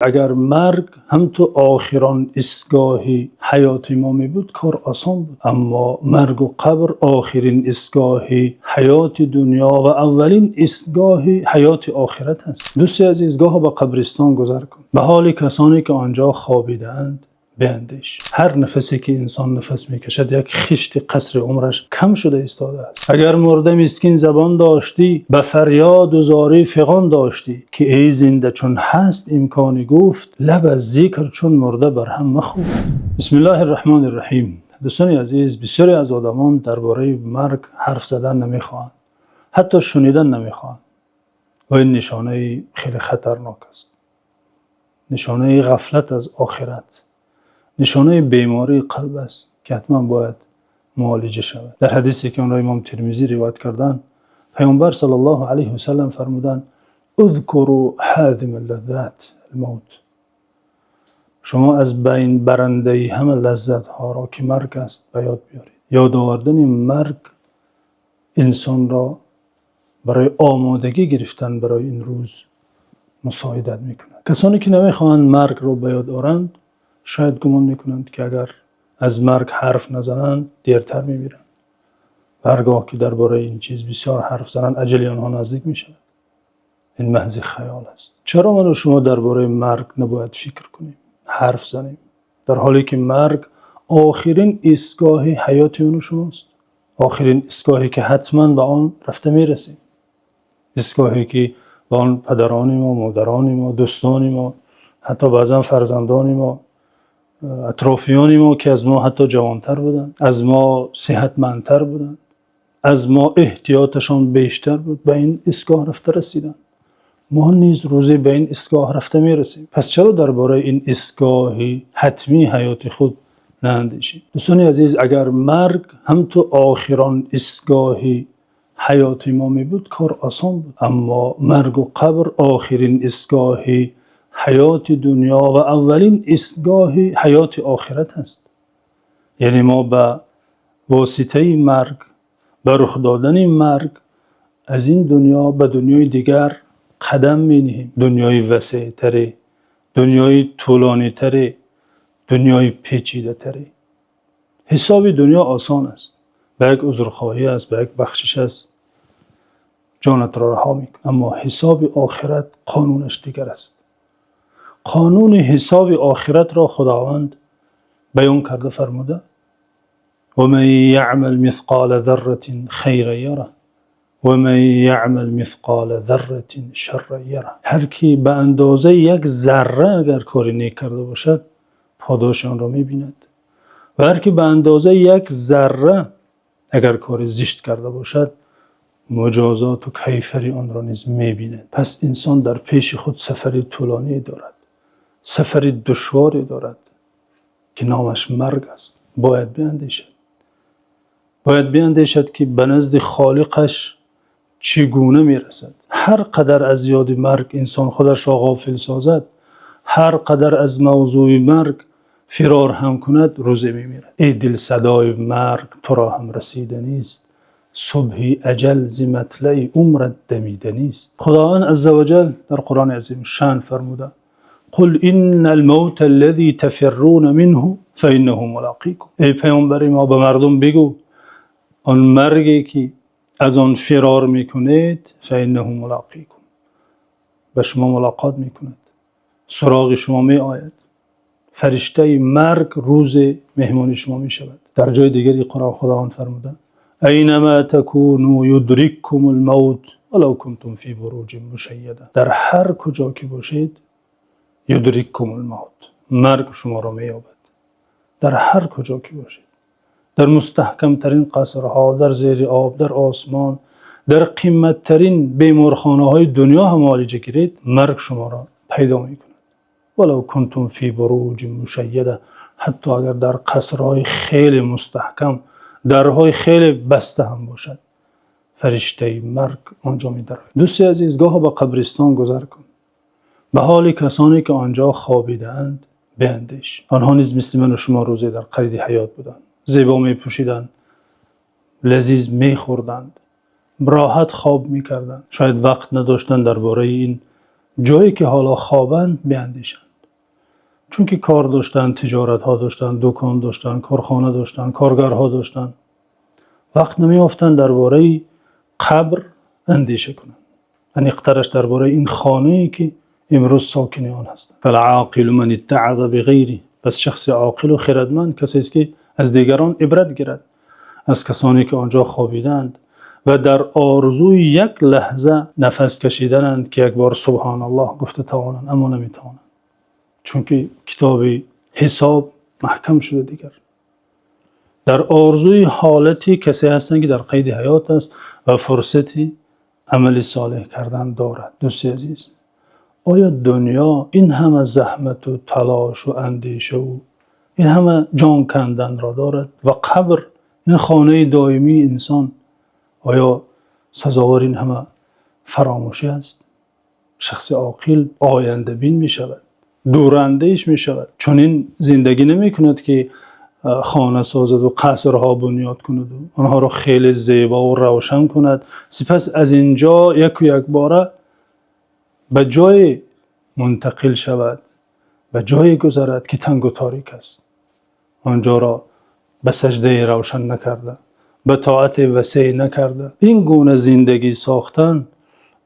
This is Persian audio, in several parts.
اگر مرگ هم تو آخران ایستگاهی حیات ما می بود کار آسان بود، اما مرگ و قبر آخرین ایستگاهی حیات دنیا و اولین ایستگاهی حیات آخرت است. دوستی عزیز، گاه به قبرستان گذر کن، به حال کسانی که آنجا خوابیدند بیندیش. هر نفسی که انسان نفس میکشد یک خشت قصر عمرش کم شده ایستاده است. اگر مرده مسکین زبان داشتی، به فریاد و زاری فغان داشتی که ای زنده چون هست امکانی گفت، لب از ذکر چون مرده بر هم مخوت. بسم الله الرحمن الرحیم. دوستان عزیز، بسیاری از آدمان درباره مرگ حرف زدن نمیخواهند، حتی شنیدن نمیخواهند و این نشانه خیلی خطرناک است، نشانه غفلت از آخرت، نشانه بیماری قلب است که حتما باید معالجه شود. در حدیثی که آن را امام ترمذی روایت کردند، پیامبر صلی الله علیه و سلم فرمودند: اذکروا حازم اللذات الموت. شما از بین برنده همه لذت ها را که مرگ است به یاد بیارید. یاد آوردن مرگ انسان را برای آمادگی گرفتن برای این روز مساعدت میکند. کسانی که نمیخواهند مرگ را به یاد آورند شاید گمان میکنند که اگر از مرگ حرف نزنند دیرتر میمیرند. هرگاه که درباره این چیز بسیار حرف زنند اجل آنها نزدیک میشود. این محض خیال است. چرا من و شما درباره مرگ نباید فکر کنیم، حرف زنیم، در حالی که مرگ آخرین ایستگاه حیات من و شماست، آخرین ایستگاهی که حتما به آن رفته میرسیم، ایستگاهی که به آن پدران ما، مادران ما، دوستان ما، حتی بعضا فرزندان ما، اطرافیان ما که از ما حتی جوانتر بودند، از ما صحتمندتر بودند، از ما احتیاطشان بیشتر بود، به این ایستگاه رفته رسیدند. ما نیز روزی به این ایستگاه رفته میرسیم. پس چرا درباره این ایستگاه حتمی حیات خود ناندیشیم؟ دوستان عزیز، اگر مرگ هم تو آخران ایستگاهی حیات ما می بود کار آسان بود، اما مرگ و قبر آخرین ایستگاهی حیات دنیا و اولین ایستگاهی حیات آخرت است. یعنی ما به واسطه مرگ، به رخ دادن مرگ از این دنیا به دنیای دیگر قدم می نهیم. دنیای وسیع تری، دنیای طولانی تری، دنیای پیچیده تری. حساب دنیا آسان است، به یک عذرخواهی است، به یک بخشش است، جانت را رها میکن. اما حساب آخرت قانونش دیگر است. قانون حساب آخرت را خداوند بیان کرده فرموده: و من یعمل مثقال ذره خیرا یره و من یعمل مثقال ذره شرا یره. هر کی به اندازه یک ذره اگر کاری نیک کرده باشد پاداش آن را میبیند و هر کی به اندازه یک ذره اگر کاری زشت کرده باشد مجازات و کیفری آن را نیز میبیند. پس انسان در پیش خود سفری طولانی دارد، سفری دشواری دارد که نامش مرگ است. باید بیندیشد که به نزد خالقش چگونه میرسد. هر قدر از یاد مرگ انسان خودش را غافل سازد، هر قدر از موضوع مرگ فرار هم کند، روزی میمیرد. ای دل صدای مرگ تو را هم رسیده نیست، صبح اجل ز مطلع عمرت دمیده نیست. خداوند عزوجل در قرآن عظیم شان فرموده: قل ان الموت الذي تفرون منه فانه ملاقيكم. ای پیامبر ما، به مردم بگو آن مرگی که از آن فرار میکنید فانه ملاقيكم، به شما ملاقات میکند، سراغ شما می آید. فرشته مرگ روز مهمانی شما می شود. در جای دیگری قرآن خداوند فرموده: اینما تکونوا یدرککم الموت ولو کنتم فی بروج مشیده. در هر کجا که باشید یدرککم الموت، مرگ شما را می یابد. در هر کجا که باشید، در مستحکم ترین قصرها، در زیر آب، در آسمان، در قیمت ترین بیمارخانه های دنیا هم معالجه گیرید، مرگ شما را پیدا می کند. ولو کنتم فی بروج مشیده، حتی اگر در قصرهای خیلی مستحکم، درهای خیلی بسته هم باشد، فرشته مرگ آنجا می درآید. دوستی عزیز، گاه به قبرستان گذر کن، به حال کسانی که آنجا خوابیدند بیندیش. آنها نیز مثل من و شما روزی در قید حیات بودند، زیبا می پوشیدند، لذیذ می خوردند، راحت خواب می کردند. شاید وقت نداشتند درباره این جایی که حالا خوابند بیندیشند. چون که کار داشتن، تجارت ها داشتن، دکان داشتن، کارخانه داشتن، کارگرها داشتن، وقت نمیافتن درباره قبر اندیشه کنن. انیقترش درباره این خانه ای که امروز ساکن آن هستند. فالعاقل من اتعظ بغیره، پس شخص عاقل و خردمند کسی است که از دیگران عبرت گیرد، از کسانی که آنجا خوابیدند و در آرزوی یک لحظه نفس کشیدنند که یک بار سبحان الله گفته توانند اما نمیتوانند، چون که کتاب حساب محکم شده. دیگر در آرزوی حالتی کسی هستند که در قید حیات است و فرصتی عمل صالح کردن دارد. دوستی عزیز، آیا دنیا این همه زحمت و تلاش و اندیشه و این همه جان کندن را دارد و قبر این خانه دائمی انسان آیا سزاوار این همه فراموشی است؟ شخص عاقل آینده بین می شود، دوراندیش می شود. چون این زندگی نمی کند که خانه سازد و قصرها بنیاد کند و آنها را خیلی زیبا و روشن کند، سپس از اینجا یک و یک باره به جای منتقل شود، به جای گذرد که تنگ و تاریک است. آنجا را به سجده روشن نکرده، به طاعت وسیع نکرده. این گونه زندگی ساختن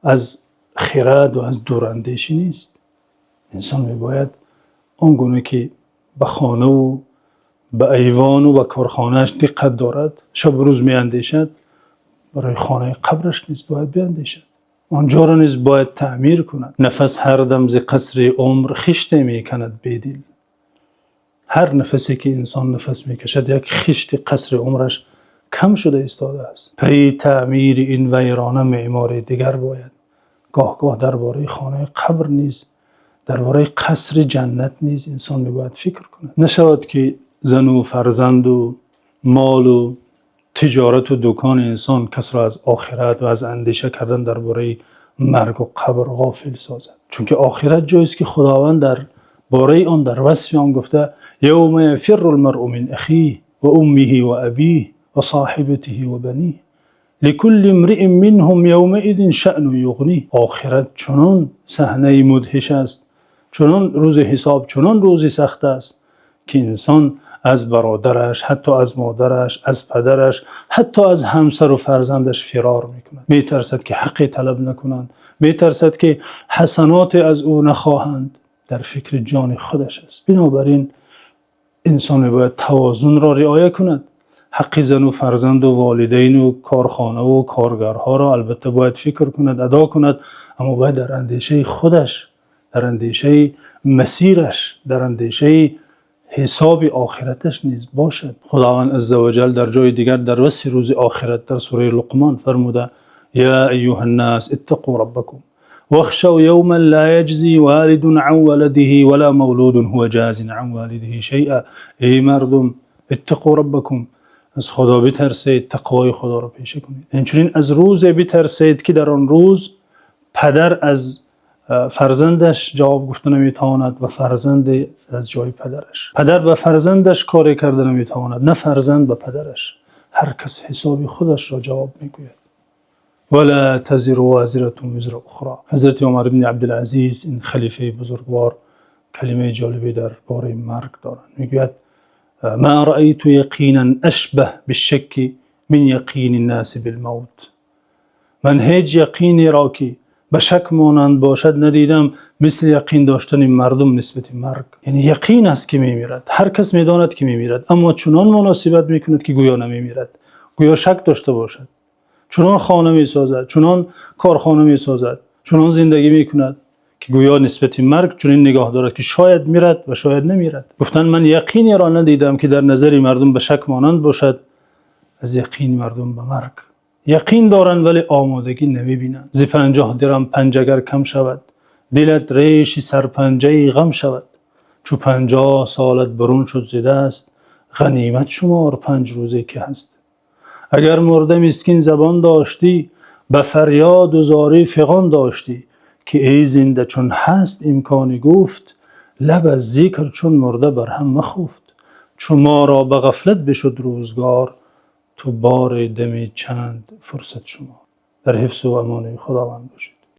از خرد و از دوراندیشی نیست. انسان میباید آن گونه که به خانه و به ایوان و به کارخانهش دقت دارد، شب روز میاندیشد، برای خانه قبرش نیز باید بیاندیشد. آنجا را نیز باید تعمیر کند. نفس هر دم ز قصر عمر خشت میکند بیدل. هر نفسی که انسان نفس میکشد یک خشت قصر عمرش کم شده ایستاده است. پی تعمیر این ویرانه معمار دیگر باید. گاه گاه درباره خانه قبر نیز، درباره قصر جنت نیز انسان میباید فکر کند. نشود که زن و فرزند و مال و تجارت و دکان انسان کس را از آخرت و از اندیشه کردن درباره مرگ و قبر غافل سازد. چون که آخرت جایی است که خداوند در باره آن در وصف آن گفته یوم یفر المرء من اخیه و امه و ابیه و صاحبته و بنیه لكل امرئ منهم یومئذ شأن یغنیه. آخرت چنان صحنه مدهش است، چنان روز حساب، چنان روزی سخت است که انسان از برادرش، حتی از مادرش، از پدرش، حتی از همسر و فرزندش فرار میکند. میترسد که حقی طلب نکنند، میترسد که حسنات از او نخواهند، در فکر جان خودش است. بنابراین انسان باید توازن را رعایت کند. حق زن و فرزند و والدین و کارخانه و کارگرها را البته باید فکر کند، ادا کند، اما باید در اندیشه خودش، در اندیشه مسیرش، در اندیشه حساب آخرتش نیز باشد. خداوند عزوجل در جای دیگر در وصف روز آخرت در سوره لقمان فرموده یا ایها الناس اتقوا ربکم واخشوا یوما لا یجزی والد عن ولده ولا مولود هو جاز عن والده شیئا. ای مردم اتقوا ربکم، از خدا بترسید، تقوای خدا را پیشه کنید. اینچنین از روز بترسید که در آن روز پدر از فرزندش جواب گفته نمیتواند و فرزند از جای پدرش، پدر به فرزندش کاری کرده نمیتواند، نه فرزند به پدرش. هر کس حساب خودش را جواب میگوید. ولا تزر وازرة وزر اخرى. حضرت عمر بن عبدالعزیز این خلیفه بزرگوار کلمه جالبی در باره مرگ دارند. میگوید ما رأیت یقینا اشبه بالشک من یقین الناس بالموت. من هیچ یقینی را که به شک مانند باشد ندیدم مثل یقین داشتن مردم نسبت مرگ. یعنی یقین است که میمیرد، هر کس میداند که میمیرد، اما چنان مناسبت میکند که گویا نمیمیرد، گویا شک داشته باشد. چنان خانه میسازد، چنان کارخانه میسازد، چنان زندگی میکند که گویا نسبت مرگ چنین نگاه دارد که شاید میرد و شاید نمیرد. گفتن من یقینی را ندیدم که در نظر مردم به شک مانند باشد از یقین مردم به مرگ. یقین دارن ولی آمادگی نمیبینن. ز 50 درم پنج اگر کم شود، دلت ریش سرپنجه غم شود. چو 50 سالت برون شد ز دست، غنیمت شمار 5 روزه که هست. اگر مرده مسکین زبان داشتی، به فریاد و زاری فغان داشتی. که ای زنده چون هست امکانی گفت، لب از ذکر چون مرده بر هم مخفت. چو ما را به غفلت بشد روزگار، تو بار دمی چند فرصت شما. در حفظ و امان خداوند باشید.